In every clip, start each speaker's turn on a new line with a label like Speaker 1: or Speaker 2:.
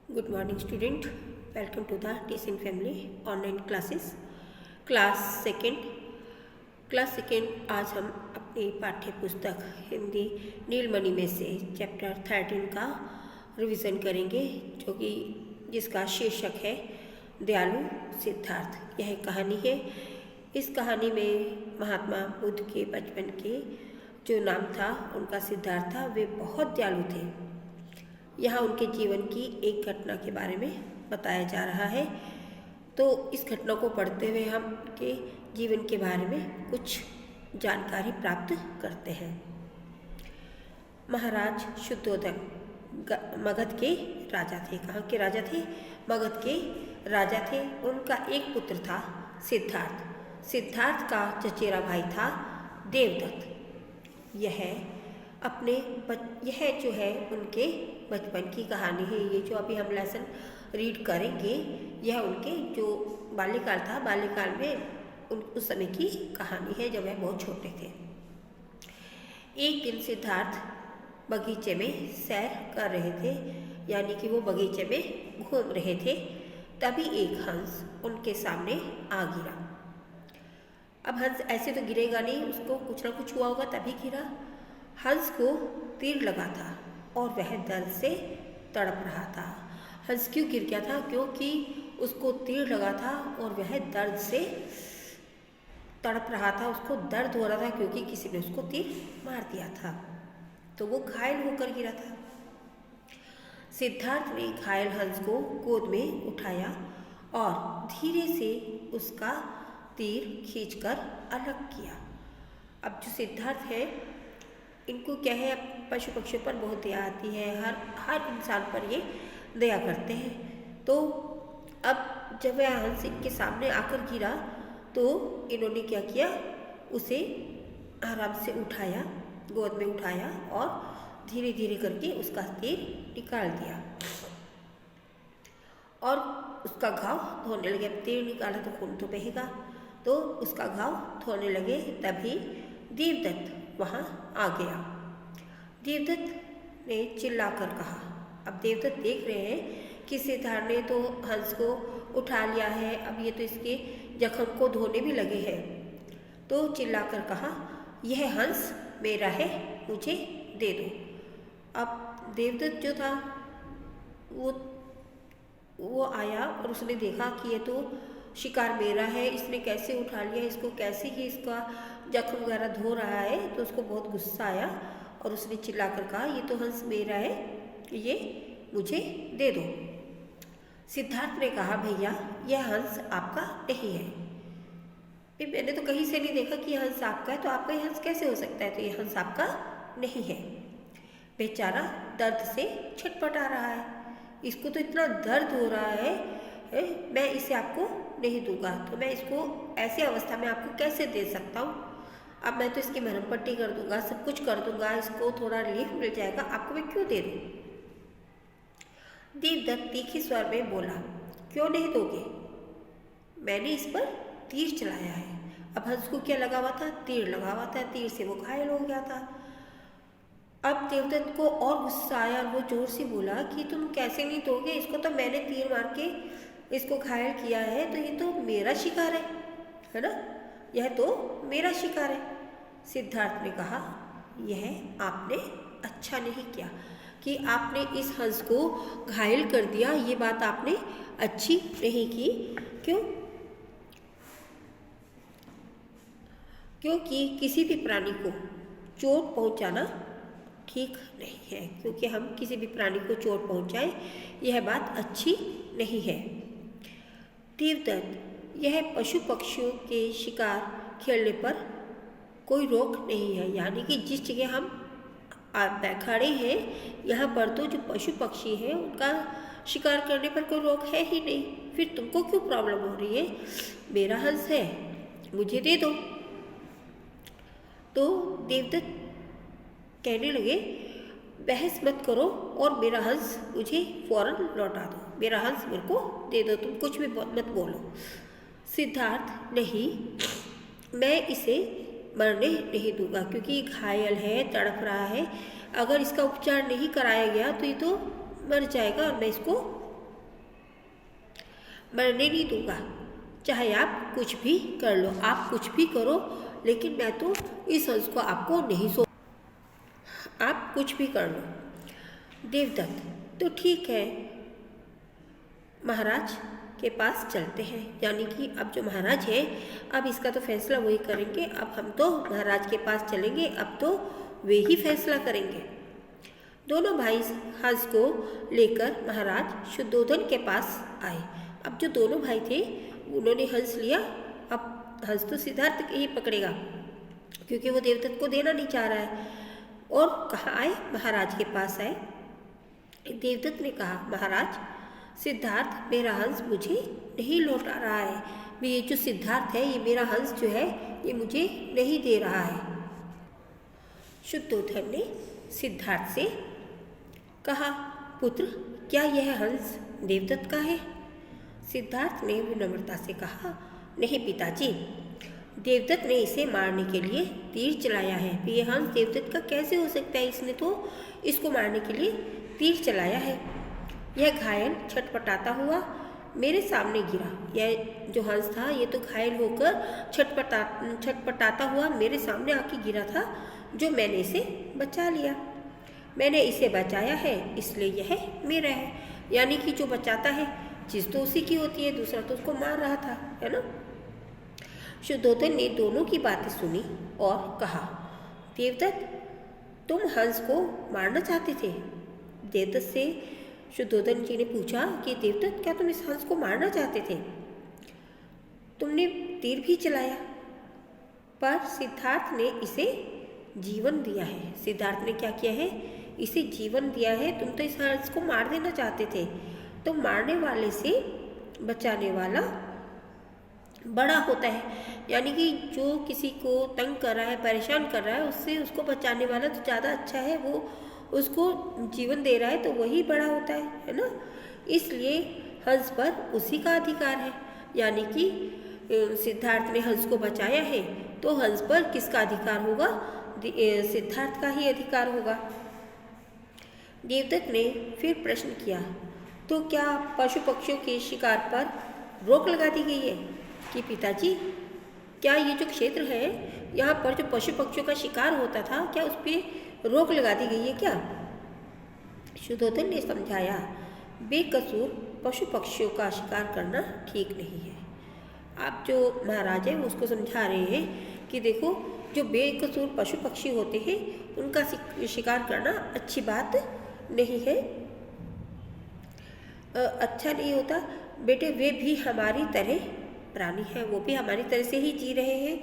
Speaker 1: Good morning student. Welcome to the Teaching Family online classes. Class second आज हम अपनी पाठ्य पुस्तक हिंदी नीलमणि में से चैप्टर 13 का रिवीजन करेंगे, जो कि जिसका शीर्षक है दयालु सिद्धार्थ। यह कहानी है। इस कहानी में महात्मा बुद्ध के बचपन के जो नाम था उनका सिद्धार्थ था, वे बहुत दयालु थे। यहाँ उनके जीवन की एक घटना के बारे में बताया जा रहा है, तो इस घटना को पढ़ते हुए हम उनके जीवन के बारे में कुछ जानकारी प्राप्त करते हैं। महाराज शुद्धोधन मगध के राजा थे। कहाँ के राजा थे? मगध के राजा थे। उनका एक पुत्र था सिद्धार्थ। सिद्धार्थ का चचेरा भाई था देवदत्त। यह जो है उनके बचपन की कहानी है। ये जो अभी हम लेसन रीड करेंगे, यह उनके जो बाल्यकाल था, बाल्यकाल में उस समय की कहानी है जब वह बहुत छोटे थे। एक दिन सिद्धार्थ बगीचे में सैर कर रहे थे, यानी कि वो बगीचे में घूम रहे थे। तभी एक हंस उनके सामने आ गिरा। अब हंस ऐसे तो गिरेगा नहीं, उसको कुछ ना कुछ हुआ होगा तभी गिरा। हंस को तीर लगा था और वह दर्द से तड़प रहा था। हंस क्यों गिर गया था? क्योंकि उसको तीर लगा था और वह दर्द से तड़प रहा था। उसको दर्द हो रहा था क्योंकि किसी ने उसको तीर मार दिया था, तो वो घायल होकर गिरा था। सिद्धार्थ ने घायल हंस को गोद में उठाया और धीरे से उसका तीर खींचकर अलग किया। अब जो सिद्धार्थ है, इनको क्या है, पशु पक्षियों पर बहुत दया आती है। हर इंसान पर ये दया करते हैं। तो अब जब वह हंस इनके सामने आकर गिरा तो इन्होंने क्या किया, उसे आराम से उठाया, गोद में उठाया और धीरे धीरे करके उसका तीर निकाल दिया और उसका घाव धोने लगे। अब तीर निकाला तो खून तो बहेगा, तो उसका घाव धोने लगे। तभी देवदत्त वहाँ आ गया। देवदत्त ने चिल्लाकर कहा। अब देवदत्त देख रहे हैं कि सिद्धार्थ ने तो हंस को उठा लिया है, अब ये तो इसके जख्म को धोने भी लगे हैं। तो चिल्लाकर कहा, यह हंस मेरा है, मुझे दे दो। अब देवदत्त जो था वो आया और उसने देखा कि ये तो शिकार मेरा है, इसने कैसे उठा लिया, इसको कैसे ही इसका जख्म वगैरह धो रहा है। तो उसको बहुत गुस्सा आया और उसने चिल्लाकर कहा, ये तो हंस मेरा है, ये मुझे दे दो। सिद्धार्थ ने कहा, भैया यह हंस आपका नहीं है। फिर मैंने तो कहीं से नहीं देखा कि यह हंस आपका है, तो आपका यह हंस कैसे हो सकता है? तो यह हंस आपका नहीं है। बेचारा दर्द से छटपटा रहा है, इसको तो इतना दर्द हो रहा है, मैं इसे आपको नहीं दूंगा। तो मैं इसको ऐसी अवस्था में आपको कैसे दे सकता हूँ? अब मैं तो इसकी मरहम पट्टी कर दूंगा, सब कुछ कर दूंगा, इसको थोड़ा रिलीफ मिल जाएगा, आपको मैं क्यों दे दूँ? देवदत्त तीखे स्वर में बोला, क्यों नहीं दोगे? मैंने इस पर तीर चलाया है। अब हंस को क्या लगा हुआ था? तीर लगा हुआ था, तीर से वो घायल हो गया था। अब देवदत्त को और गुस्सा आया और वो जोर से बोला कि तुम कैसे नहीं दोगे? इसको तो मैंने तीर मार के इसको घायल किया है, तो ये तो मेरा शिकार है ना? यह तो मेरा शिकार है। सिद्धार्थ ने कहा, यह आपने अच्छा नहीं किया कि आपने इस हंस को घायल कर दिया। ये बात आपने अच्छी नहीं की। क्यों? क्योंकि किसी भी प्राणी को चोट पहुंचाना ठीक नहीं है, क्योंकि हम किसी भी प्राणी को चोट पहुंचाएं, यह बात अच्छी नहीं है। देवदत्त, यह पशु पक्षियों के शिकार खेलने पर कोई रोक नहीं है, यानी कि जिस जगह हम खड़े हैं यहाँ पर तो जो पशु पक्षी हैं उनका शिकार करने पर कोई रोक है ही नहीं। फिर तुमको क्यों प्रॉब्लम हो रही है? मेरा हंस है, मुझे दे दो। तो देवदत्त कहने लगे, बहस मत करो और मेरा हंस मुझे फौरन लौटा दो, मेरा हंस मेरे को दे दो, तुम कुछ भी मत बोलो। सिद्धार्थ, नहीं, मैं इसे मरने नहीं दूंगा, क्योंकि घायल है, तड़प रहा है। अगर इसका उपचार नहीं कराया गया तो ये तो मर जाएगा और मैं इसको मरने नहीं दूंगा, चाहे आप कुछ भी कर लो, आप कुछ भी करो, लेकिन मैं तो इस हंस को आपको नहीं सो, आप कुछ भी कर लो। देवदत्त, तो ठीक है, महाराज के पास चलते हैं। यानी कि अब जो महाराज है, अब इसका तो फैसला वही करेंगे, अब हम तो महाराज के पास चलेंगे, अब तो वे ही फैसला करेंगे। दोनों भाई हंस को लेकर महाराज शुद्धोधन के पास आए। अब जो दोनों भाई थे उन्होंने हंस लिया, अब हंस तो सिद्धार्थ ही पकड़ेगा क्योंकि वो देवदत्त को देना नहीं चाह रहा है। और कहाँ आए? महाराज के पास आए। देवदत्त ने कहा, महाराज, सिद्धार्थ मेरा हंस मुझे नहीं लौटा रहा है, ये जो सिद्धार्थ है, ये मेरा हंस जो है ये मुझे नहीं दे रहा है। शुद्धोधन ने सिद्धार्थ से कहा, पुत्र, क्या यह हंस देवदत्त का है? सिद्धार्थ ने विनम्रता से कहा, नहीं पिताजी, देवदत्त ने इसे मारने के लिए तीर चलाया है। ये हंस देवदत्त का कैसे हो सकता है? इसने तो इसको मारने के लिए तीर चलाया है। यह घायल छटपटाता हुआ मेरे सामने गिरा। यह जो हंस था ये तो घायल होकर छटपटाता हुआ मेरे सामने आके गिरा था, जो मैंने इसे बचा लिया। मैंने इसे बचाया है, इसलिए यह मेरा है। यानी कि जो बचाता है चीज़ तो उसी की होती है, दूसरा तो उसको मार रहा था, है ना। शुद्धोधन ने दोनों की बातें सुनी और कहा, देवदत्त, तुम हंस को मारना चाहते थे? देवदत्त से शुद्धोधन जी ने पूछा कि देवदत्त, क्या तुम इस हंस को मारना चाहते थे? तुमने तीर भी चलाया, पर सिद्धार्थ ने इसे जीवन दिया है। सिद्धार्थ ने क्या किया है? इसे जीवन दिया है। तुम तो इस हंस को मार देना चाहते थे। तो मारने वाले से बचाने वाला बड़ा होता है। यानी कि जो किसी को तंग कर रहा है, परेशान कर रहा है, उससे उसको बचाने वाला तो ज़्यादा अच्छा है, वो उसको जीवन दे रहा है तो वही बड़ा होता है ना। इसलिए हंस पर उसी का अधिकार है। यानी कि सिद्धार्थ ने हंस को बचाया है तो हंस पर किसका अधिकार होगा? सिद्धार्थ का ही अधिकार होगा। देवदत्त ने फिर प्रश्न किया, तो क्या पशु पक्षियों के शिकार पर रोक लगा दी गई है? कि पिताजी, क्या ये जो क्षेत्र है यहाँ पर जो पशु पक्षियों का शिकार होता था, क्या उस पर रोक लगा दी गई है क्या? शुद्धोधन ने समझाया, बेकसूर पशु पक्षियों का शिकार करना ठीक नहीं है। आप जो महाराज हैं उसको समझा रहे हैं कि देखो, जो बेकसूर पशु पक्षी होते हैं उनका शिकार करना अच्छी बात नहीं है, अच्छा नहीं होता। बेटे, वे भी हमारी तरह प्राणी हैं, वो भी हमारी तरह से ही जी रहे हैं,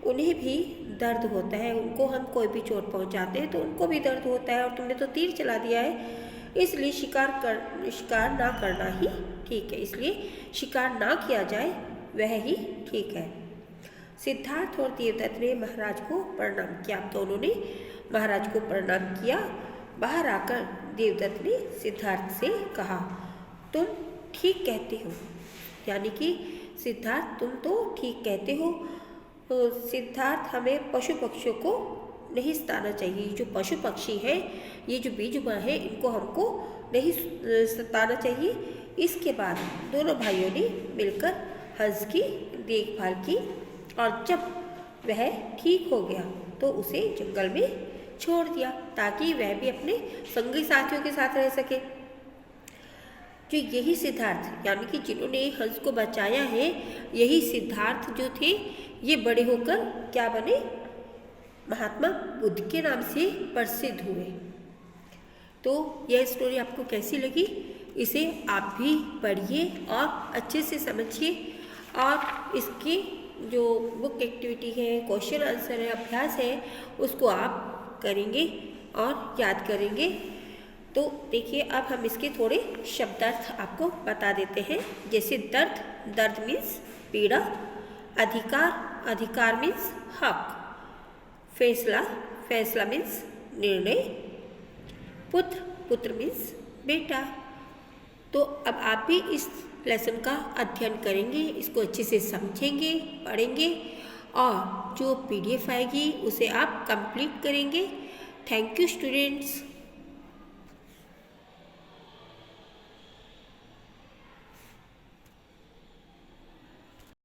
Speaker 1: उन्हें भी दर्द होता है। उनको हम कोई भी चोट पहुंचाते हैं तो उनको भी दर्द होता है, और तुमने तो तीर चला दिया है, इसलिए शिकार ना करना ही ठीक है। इसलिए शिकार ना किया जाए वह ही ठीक है। सिद्धार्थ और देवदत्त ने महाराज को प्रणाम किया। दोनों ने महाराज को प्रणाम किया। बाहर आकर देवदत्त ने सिद्धार्थ से कहा, तुम ठीक कहते हो। यानी कि सिद्धार्थ, तुम तो ठीक कहते हो। सिद्धार्थ, हमें पशु पक्षियों को नहीं सताना चाहिए। जो पशु पक्षी हैं, ये जो बेजुबान हैं, इनको हमको नहीं सताना चाहिए। इसके बाद दोनों भाइयों ने मिलकर हंस की देखभाल की, और जब वह ठीक हो गया तो उसे जंगल में छोड़ दिया ताकि वह भी अपने संगी साथियों के साथ रह सके। जो यही सिद्धार्थ, यानी कि जिन्होंने हंस को बचाया है, यही सिद्धार्थ जो थे, ये बड़े होकर क्या बने? महात्मा बुद्ध के नाम से प्रसिद्ध हुए। तो यह स्टोरी आपको कैसी लगी? इसे आप भी पढ़िए और अच्छे से समझिए, और इसकी जो बुक एक्टिविटी है, क्वेश्चन आंसर है, अभ्यास है, उसको आप करेंगे और याद करेंगे। तो देखिए, अब हम इसके थोड़े शब्दार्थ आपको बता देते हैं। जैसे दर्द, दर्द मीन्स पीड़ा, अधिकार, अधिकार मीन्स हक, फैसला, फैसला मीन्स निर्णय, पुत्र, पुत्र मीन्स बेटा। तो अब आप भी इस लेसन का अध्ययन करेंगे, इसको अच्छे से समझेंगे, पढ़ेंगे, और जो PDF आएगी उसे आप कंप्लीट करेंगे। Thank you students.